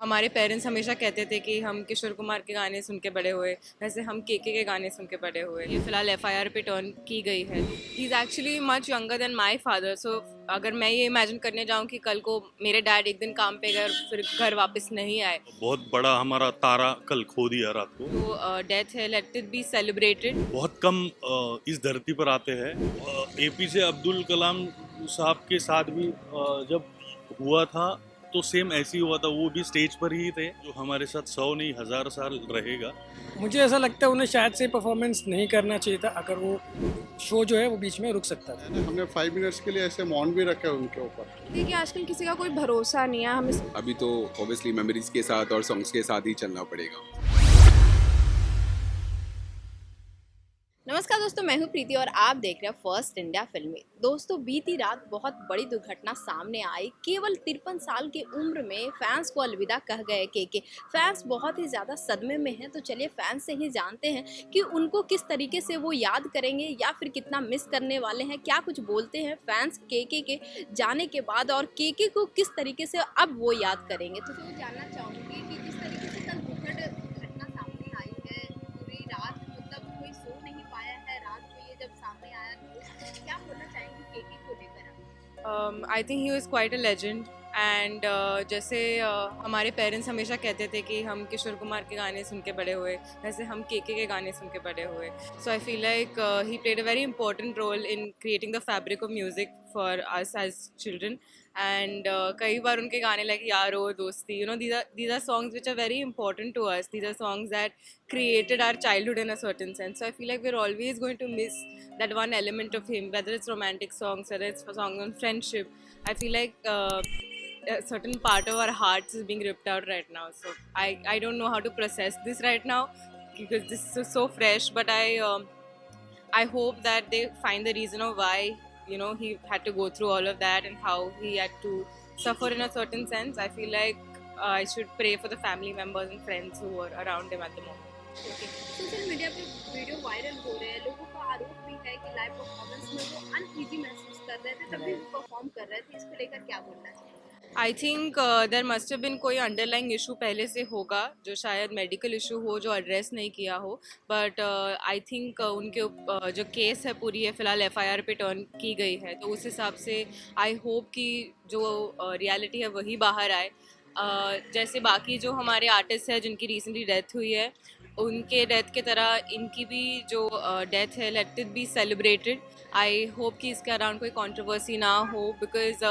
हमारे पेरेंट्स हमेशा कहते थे कि हम किशोर कुमार के गाने सुन के बड़े हुए, वैसे हम के गाने सुन के बड़े हुए। ये फिलहाल एफआईआर पे टर्न की गई है। He is actually much younger than my father, so अगर मैं ये इमेजिन करने जाऊँ कि कल को मेरे डैड एक दिन काम पे गए और फिर घर वापस नहीं आए, बहुत बड़ा हमारा तारा कल खो दिया रात को। तो डेथ है, लेट इट बी सेलिब्रेटेड। बहुत कम इस धरती पर आते हैं। एपीजे अब्दुल कलाम साहब के साथ भी जब हुआ था तो सेम ऐसे ही हुआ था, वो भी स्टेज पर ही थे। जो हमारे साथ 100 नहीं 1000 साल रहेगा। मुझे ऐसा लगता है उन्हें शायद से परफॉर्मेंस नहीं करना चाहिए था। अगर वो शो जो है वो बीच में रुक सकता था। हमने 5 मिनट्स के लिए ऐसे मौन भी रखे उनके ऊपर। देखिए आजकल किसी का कोई भरोसा नहीं है। हमें अभी तो ऑब्वियसली मेमोरीज के साथ और सॉन्ग्स के साथ ही चलना पड़ेगा। नमस्कार दोस्तों, मैं हूं प्रीति और आप देख रहे हैं फर्स्ट इंडिया फिल्मी। दोस्तों, बीती रात बहुत बड़ी दुर्घटना सामने आई। केवल 53 साल की उम्र में फैंस को अलविदा कह गए के। फैंस बहुत ही ज़्यादा सदमे में हैं। तो चलिए फैंस से ही जानते हैं कि उनको किस तरीके से वो याद करेंगे या फिर कितना मिस करने वाले हैं। क्या कुछ बोलते हैं फैंस के जाने के बाद और के को किस तरीके से अब वो याद करेंगे। तो मैं जानना चाहूँगी कि जिस तरीके से कल दुखद घटना सामने आई है, पूरी रात मतलब कोई सो नहीं पाया है। रात को ये जब सामने आया तो क्या बोलना चाहेंगे के को लेकर आप? I think he was quite a legend and जैसे हमारे पेरेंट्स हमेशा कहते थे कि हम किशोर कुमार के गाने सुन के बड़े हुए, वैसे हम के गाने सुन के बड़े हुए। So I feel like he played a very important role in creating the fabric of music for us as children. And कई बार उनके गाने like Yaaron Dosti, you know, these are songs which are very important to us. These are songs that created our childhood in a certain sense. So I feel like we're always going to miss that one element of him, whether it's romantic songs, whether it's songs on friendship. I feel like a certain part of our hearts is being ripped out right now. So I don't know how to process this right now because this is so fresh. But I hope that they find the reason of why, you know, he had to go through all of that and how he had to suffer in a certain sense. I feel like I should pray for the family members and friends who are around him at the moment. Social media पे video viral हो रहे हैं। लोगों का आरोप भी है कि लाइव परफॉर्मेंस में वो अनईजी महसूस कर रहे थे, तभी वो परफॉर्म कर रहे थे। इसको लेकर क्या बोलना चाहिए? I think there must have been कोई अंडरलाइंग इशू पहले से होगा, जो शायद मेडिकल इशू हो, जो एड्रेस नहीं किया हो। बट आई थिंक उनके जो केस है पूरी है फिलहाल एफआईआर पे टर्न की गई है, तो उस हिसाब से आई होप कि जो रियलिटी है वही बाहर आए। जैसे बाकी जो हमारे आर्टिस्ट हैं जिनकी रिसेंटली डेथ हुई है, उनके डेथ के तरह इनकी भी जो डेथ है, let it be celebrated. I hope कि इसके अराउंड कोई कंट्रोवर्सी ना हो, because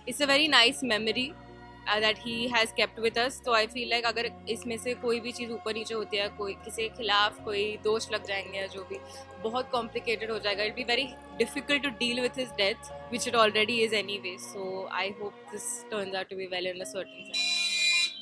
it's a very nice memory that he has kept with us. तो आई फील लाइक अगर इसमें से कोई भी चीज़ ऊपर नीचे होती है, कोई किसी के खिलाफ कोई दोष लग जाएंगे या जो भी, बहुत कॉम्प्लिकेटेड हो जाएगा। It be very difficult to deal with his death which it already is anyway. So I hope this turns out to be well in a certain sense.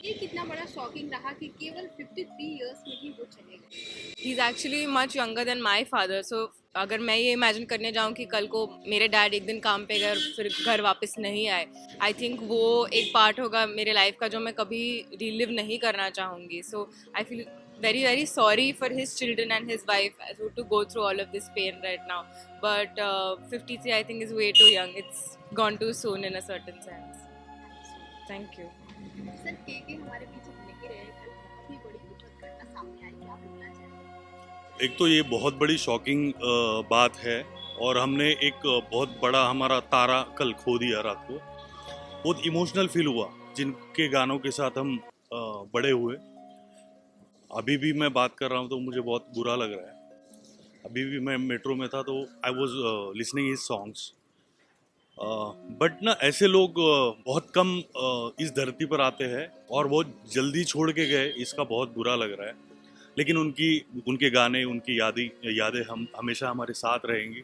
ये कितना बड़ा शॉकिंग रहा कि केवल 53 इयर्स में ही वो चले गए। He is actually much younger than my father, so अगर मैं ये इमेजिन करने जाऊँ कि कल को मेरे डैड एक दिन काम पे गए और फिर घर वापस नहीं आए, आई थिंक वो एक पार्ट होगा मेरे लाइफ का जो मैं कभी रिलिव नहीं करना चाहूँगी। So I feel very very sorry for his children and his wife to go through all of this pain right now, but 53 I think is way too young. It's gone too soon in a certain sense. Thank you. Sir के हमारे बीच नहीं रहे। कल बहुत ही बड़ी दुखद घटना सामने आई। क्या बोलना चाहेंगे? एक तो ये बहुत बड़ी शॉकिंग बात है, और हमने एक बहुत बड़ा हमारा तारा कल खो दिया रात को। बहुत इमोशनल फील हुआ जिनके गानों के साथ हम बड़े हुए। अभी भी मैं बात कर रहा हूँ तो मुझे बहुत बुरा लग रहा है। अभी भी मैं मेट्रो में था तो I was listening his songs. But ना ऐसे लोग बहुत कम इस धरती पर आते हैं और बहुत जल्दी छोड़ के गए, इसका बहुत बुरा लग रहा है। लेकिन उनके गाने, उनकी यादें हम हमेशा हमारे साथ रहेंगी,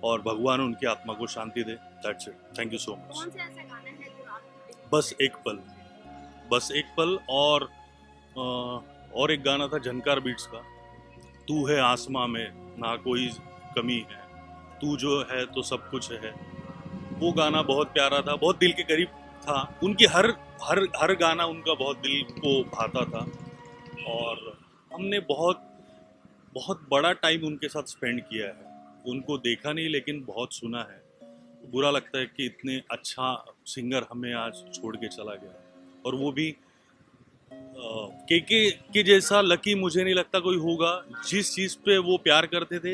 और भगवान उनकी आत्मा को शांति दे। That's it. Thank you so much. कौन सा ऐसा गाना है जो आपको बस एक पल, बस एक पल। और एक गाना था झनकार बीट्स का, तू है आसमां में ना कोई कमी है, तू जो है तो सब कुछ है। वो गाना बहुत प्यारा था, बहुत दिल के करीब था। उनकी हर हर हर गाना उनका बहुत दिल को भाता था, और हमने बहुत बहुत बड़ा टाइम उनके साथ स्पेंड किया है। उनको देखा नहीं लेकिन बहुत सुना है। बुरा लगता है कि इतने अच्छा सिंगर हमें आज छोड़ के चला गया, और वो भी के जैसा लकी मुझे नहीं लगता कोई होगा। जिस चीज़ पे वो प्यार करते थे,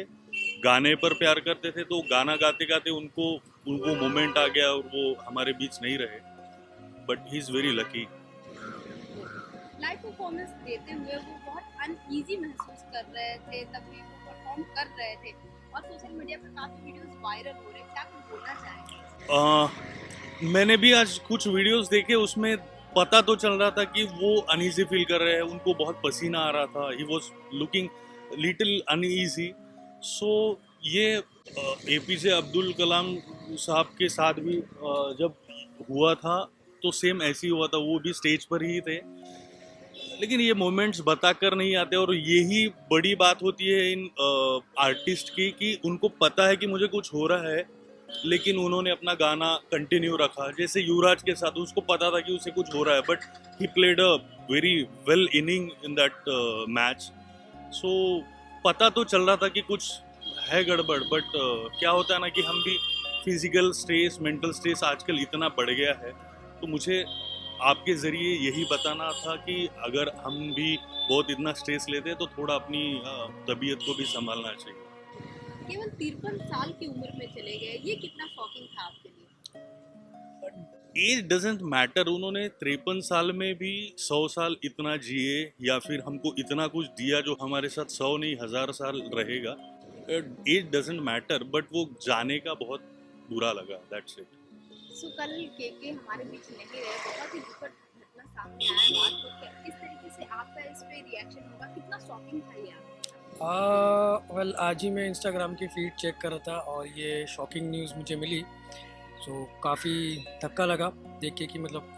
गाने पर प्यार करते थे, तो गाना गाते गाते उनको उनको मोमेंट आ गया और वो हमारे बीच नहीं रहे। But he is very lucky. Live performance देते हुए वो बहुत अनईजी महसूस कर रहे थे, तभी वो परफॉर्म कर रहे थे और सोशल मीडिया पर काफी वीडियोस वायरल हो रहे हैं। क्या कुछ बोलना चाहेंगे? मैंने भी आज कुछ वीडियोस देखे, उसमें पता तो चल रहा था कि वो अनईजी फील कर रहे हैं, उनको बहुत पसीना आ रहा था। He was looking little uneasy. So ये एपीजे अब्दुल कलाम साहब के साथ भी जब हुआ था तो सेम ऐसे ही हुआ था, वो भी स्टेज पर ही थे। लेकिन ये मोमेंट्स बताकर नहीं आते और यही बड़ी बात होती है इन आर्टिस्ट की कि उनको पता है कि मुझे कुछ हो रहा है, लेकिन उन्होंने अपना गाना कंटिन्यू रखा। जैसे युवराज के साथ उसको पता था कि उसे कुछ हो रहा है, but he played a very well inning in that match. So पता तो चल रहा था कि कुछ है गड़बड़, बट क्या होता है ना कि हम भी फिजिकल स्ट्रेस, मेंटल स्ट्रेस आजकल इतना बढ़ गया है, तो मुझे आपके ज़रिए यही बताना था कि अगर हम भी बहुत इतना स्ट्रेस लेते हैं तो थोड़ा अपनी तबीयत को भी संभालना चाहिए। केवल 53 साल की उम्र में चले गए, ये कितना शॉकिंग था आपके लिए? Age doesn't matter. उन्होंने 53 साल में भी 100 साल इतना जिए या फिर हमको इतना कुछ दिया जो हमारे साथ 100 नहीं 1000 साल रहेगा। एज डजेंट मैटर, बट वो जाने का बहुत बुरा लगा, दैट्स इट। सो कल केके हमारे बीच नहीं रहे, बहुत ही दुखद घटना सामने आया। बात तो किस तरीके से आपका इस पे रिएक्शन होगा, कितना शॉकिंग था ये आपके? वेल आज ही मैं इंस्टाग्राम की फीड चेक कर रहा था और ये शॉकिंग न्यूज़ मुझे मिली। सो काफ़ी धक्का लगा देख के कि मतलब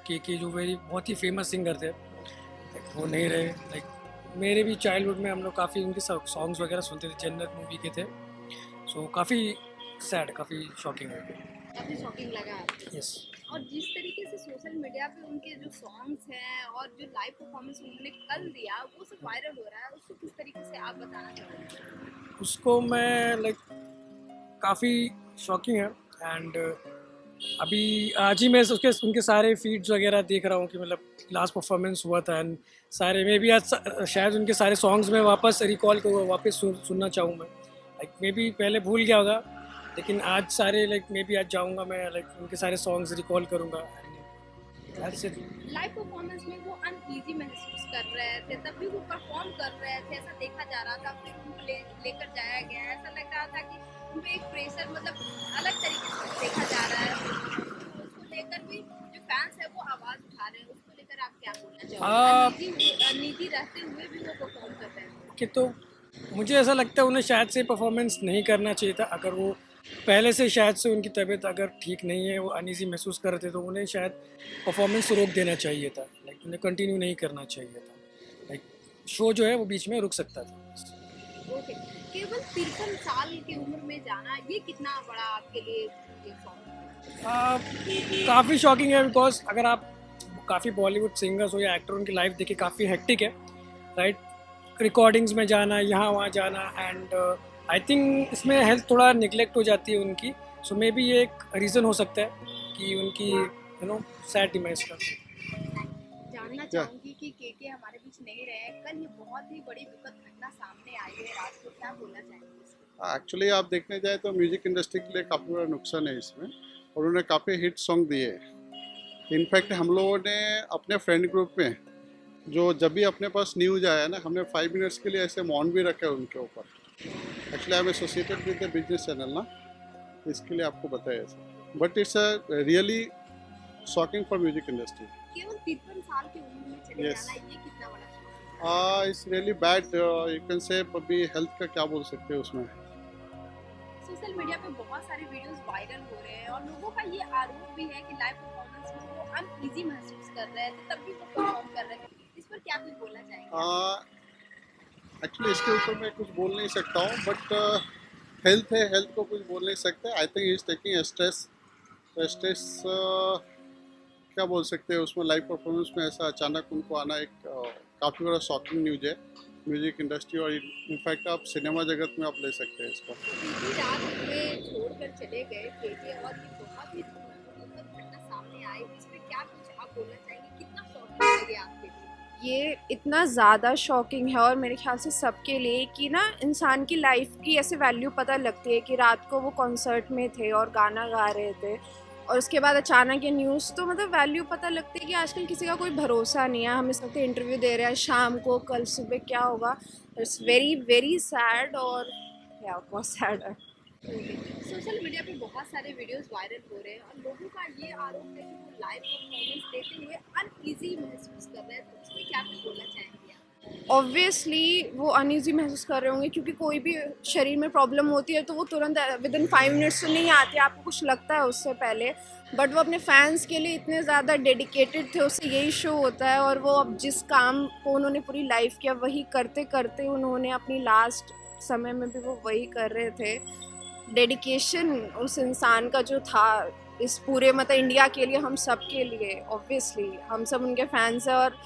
के जो वेरी बहुत ही फेमस सिंगर थे, वो नहीं रहे। लाइक मेरे भी चाइल्डहुड में हम लोग काफ़ी उनके सॉन्ग्स वगैरह सुनते थे, जन्नत मूवी के थे। सो काफ़ी सैड, काफ़ी शॉकिंग है। काफी शॉकिंग लगा आपको? यस। और जिस तरीके से सोशल मीडिया पे उनके जो सॉन्ग्स हैं और जो लाइव परफॉर्मेंस उन्होंने कल दिया वो सब वायरल हो रहा है, उसको किस तरीके से आप बताना चाहोगे? उसको मैं लाइक काफ़ी शॉकिंग है। एंड अभी आज ही मैं उनके सारे फीड्स वगैरह देख रहा हूँ कि मतलब लास्ट परफॉर्मेंस हुआ था एंड सारे मे बी आज शायद उनके सारे सॉन्ग्स में वापस रिकॉल को वापस सुनना चाहूँ मैं। लाइक मे बी पहले भूल गया होगा, लेकिन आज सारे लाइक मे बी आज जाऊँगा मैं, लाइक उनके सारे सॉन्ग्स रिकॉल करूँगा। लाइव परफॉर्मेंस में वो अनईजी महसूस कर रहे थे, तब भी वो परफॉर्म कर रहे थे, ऐसा देखा जा रहा था। फिर उनको लेकर जाया गया, ऐसा लग रहा था कि उन पे एक प्रेशर मतलब अलग तरीके से देखा जा रहा है। उसको लेकर भी जो फैंस है वो आवाज़ उठा रहे हैं, उसको लेकर आप क्या बोलना चाहोगे? अनईजी रहते हुए भी वो परफॉर्म कर रहे हैं कि तो मुझे ऐसा लगता है उन्हें शायद से परफॉर्मेंस नहीं करना चाहिए था। अगर वो पहले से शायद से उनकी तबीयत अगर ठीक नहीं है, वो अनईजी महसूस कर रहे थे, तो उन्हें शायद परफॉर्मेंस रोक देना चाहिए था। लाइक उन्हें कंटिन्यू नहीं करना चाहिए था। लाइक शो जो है वो बीच में रुक सकता था। ओके, केवल 53 साल की उम्र में जाना ये कितना बड़ा आपके लिए ये शौक? काफ़ी शॉकिंग है, बिकॉज अगर आप काफ़ी बॉलीवुड सिंगर्स हो या एक्टर उनकी लाइफ देखिए काफ़ी हेक्टिक है, राइट। रिकॉर्डिंग्स में जाना, यहाँ वहाँ जाना, एंड आई थिंक इसमें हेल्थ थोड़ा निगलेक्ट हो जाती है उनकी। सो मे बी ये एक रीज़न हो सकता है कि उनकी सैड डिमाइस का। जानना चाहूंगी कि के हमारे बीच नहीं रहे, कल ये बहुत ही बड़ी दुखद घटना सामने आई है रात को, क्या बोलना चाहेंगे? एक्चुअली आप देखने जाए तो म्यूजिक इंडस्ट्री के लिए काफ़ी बड़ा नुकसान है इसमें, और उन्होंने काफ़ी हिट सॉन्ग दिए। इनफैक्ट हम लोगों ने अपने फ्रेंड ग्रुप में जो जब भी अपने पास न्यूज आया ना, हमने 5 मिनट्स के लिए ऐसे मौन भी रखे उनके ऊपर। Actually I am associated with the business channel ना, इसके लिए आपको बताया ऐसा। But it's a really shocking for music industry. केवल 53 साल की उम्र में चले Yes. जाना ये कितना बड़ा शौक है? It's really bad. You can say अभी हेल्थ का क्या बोल सकते हैं उसमें। सोशल मीडिया पे बहुत सारे वीडियोस वायरल हो रहे हैं और लोगों का ये आरोप भी है कि लाइव परफॉर्मेंस में वो अनईजी महसूस कर रहे थे, तब भी वो परफॉर्म कर रहे थे। इस पर क्या कुछ बोलना चाहेंगे? एक्चुअली इसके ऊपर मैं कुछ बोल नहीं सकता हूँ, बट हेल्थ है, हेल्थ को कुछ बोल नहीं सकते। I think he is taking stress. क्या बोल सकते हैं उसमें, लाइव परफॉर्मेंस में ऐसा अचानक उनको आना एक काफ़ी बड़ा शॉकिंग न्यूज है म्यूजिक इंडस्ट्री, और इनफैक्ट आप सिनेमा जगत में आप ले सकते हैं इसको। बीती रात में छोड़कर चले गए केके और ये बहुत ही दुखद घटना सामने आई, इस पे क्या कुछ आप बोलना चाहेंगे? कितना शॉकिंग लगे आपके लिए? ये इतना ज़्यादा शॉकिंग है और मेरे ख्याल से सबके लिए कि ना इंसान की लाइफ की ऐसे वैल्यू पता लगती है कि रात को वो कॉन्सर्ट में थे और गाना गा रहे थे और उसके बाद अचानक ये न्यूज़, तो मतलब वैल्यू पता लगती है कि आजकल किसी का कोई भरोसा नहीं है। हम इस वक्त इंटरव्यू दे रहे हैं, शाम को कल सुबह क्या होगा। इट्स वेरी वेरी सैड और या बहुत सैड है। सोशल मीडिया पे बहुत सारे वीडियोस वायरल हो रहे हैं और लोगों का ये आरोप है कि वो लाइव परफॉर्मेंस देते हुए अनईजी महसूस कर रहे हैं, तो उसमें क्या कुछ बोलना चाहेंगे आप? ऑब्वियसली वो अनईजी महसूस कर रहे होंगे क्योंकि कोई भी शरीर में प्रॉब्लम होती है तो वो तुरंत विद इन 5 मिनट्स तो नहीं आती, आपको कुछ लगता है उससे पहले। बट वो अपने फैंस के लिए इतने ज़्यादा डेडिकेटेड थे, उससे यही शो होता है। और वो अब जिस काम को उन्होंने पूरी लाइफ किया वही करते करते उन्होंने अपनी लास्ट समय में भी वो वही कर रहे थे। डेडिकेशन उस इंसान का जो था इस पूरे मतलब इंडिया के लिए, हम सब के लिए, ऑब्वियसली हम सब उनके फैंस हैं और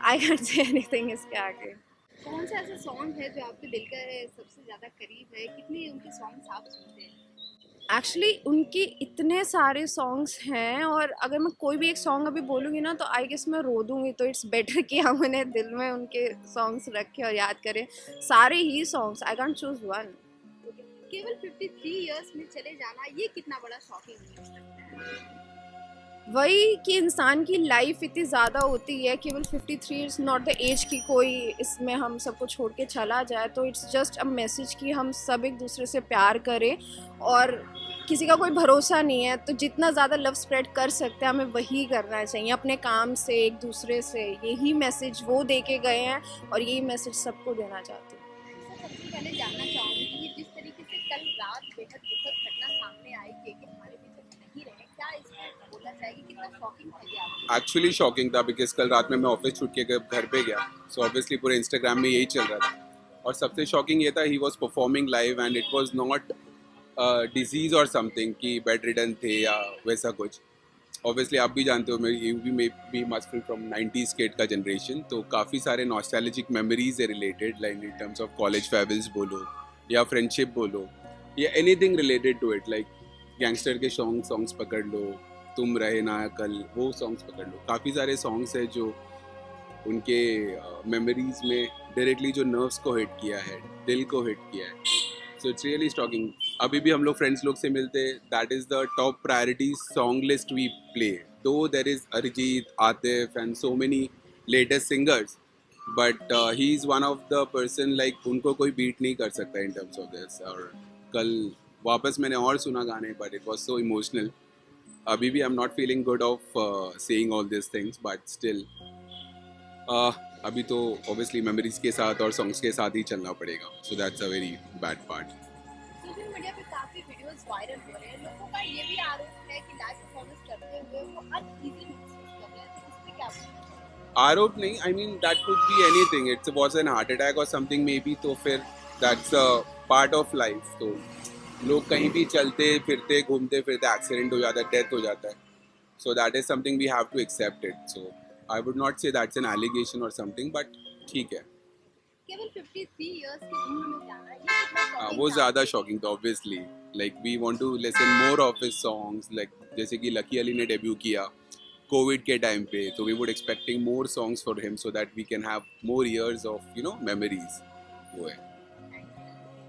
आई कैंट से एनीथिंग इसके आगे। कौन सा ऐसा सॉन्ग है जो आपके दिल के सबसे ज़्यादा करीब है? कितने उनके सॉन्ग्स आप सुनते हैं? एक्चुअली उनके इतने सारे सॉन्ग्स हैं और अगर मैं कोई भी एक सॉन्ग अभी बोलूँगी ना तो आई गेस मैं रो दूँगी, तो इट्स बेटर कि हम उन्हें दिल में उनके सॉन्ग्स रखें और याद करें सारे ही songs. I can't choose one. केवल 53 इयर्स में चले जाना, ये कितना बड़ा शॉकिंग न्यूज़ लगता है? वही कि इंसान की लाइफ इतनी ज़्यादा होती है, केवल 53 इज़ नॉट द एज कि कोई इसमें हम सबको छोड़ के चला जाए। तो इट्स जस्ट अ मैसेज कि हम सब एक दूसरे से प्यार करें और किसी का कोई भरोसा नहीं है, तो जितना ज़्यादा लव स्प्रेड कर सकते हैं हमें वही करना चाहिए अपने काम से, एक दूसरे से। यही मैसेज वो दे के गए हैं और यही मैसेज सबको देना चाहते हैं। सबसे पहले जानना चाहूँगी कि जिस तरीके से कल रात बेहद दुखद घटना सामने आई कि हमारे बीच अब नहीं रहे, क्या इसमें बोलना चाहिए, कितना शॉकिंग था ये आपको? एक्चुअली शॉकिंग था बिकॉज कल रात में मैं ऑफिस छूट के घर पे गया, सो ऑब्वियसली पूरे इंस्टाग्राम में यही चल रहा था। और सबसे शॉकिंग ये था, he was performing live and it was not disease और समथिंग कि बेड रिडन थे या वैसा कुछ। ऑब्वियसली आप भी जानते हो, मैं यू भी may be must be from 90s kid का जनरेशन, तो काफ़ी सारे नॉस्टैल्जिक मेमोरीज है related, like in terms of college farewells बोलो या फ्रेंडशिप बोलो या anything related to it, like gangster के सॉन्ग्स पकड़ लो, तुम रहे ना कल, वो सॉन्ग्स पकड़ लो। काफ़ी सारे सॉन्ग्स हैं जो उनके मेमोरीज में डायरेक्टली जो नर्व्स को हिट किया है, दिल को हिट किया है। So it's really shocking. अभी भी हम लोग फ्रेंड्स लोग से मिलते, that is the top priority song list we play, though there is Arijit, Atif and so many latest singers, but he is one of the person, like उनको कोई बीट नहीं कर सकता इन टर्म्स ऑफ दिस। और कल वापस मैंने और सुना गाने, but it was so emotional. अभी भी I am not feeling good of saying all this things, but still अभी तो ऑब्वियसली मेमोरीज के साथ और सॉन्ग्स के साथ ही चलना पड़ेगा, so that's a very bad part. Social media पे काफी वीडियोस वायरल हो रहे हैं, लोगों का ये भी आरोप है कि लाइव परफॉर्मेंस करते हुए वो अनईजी महसूस कर रहे हैं, तो इस पे क्या बोलना चाहिए? आरोप नहीं, I mean that could be anything, it's was an heart attack और समथिंग मे बी, तो फिर that's a part of life. तो लोग कहीं भी चलते फिरते घूमते फिरते एक्सीडेंट हो जाता है, डेथ हो जाता है, so that is something we have to accept it. So I would not say that's an allegation और समथिंग, बट ठीक है। केवल 53 इयर्स की उम्र में जाना, ये कितना शॉकिंग वो था ज़्यादा आपके लिए? शॉकिंग था obviously, like we want to listen more of his songs, like जैसे कि लकी अली ने डेब्यू किया कोविड के टाइम पे, तो we would expecting more songs for him so that we can have more years of memories. वो है।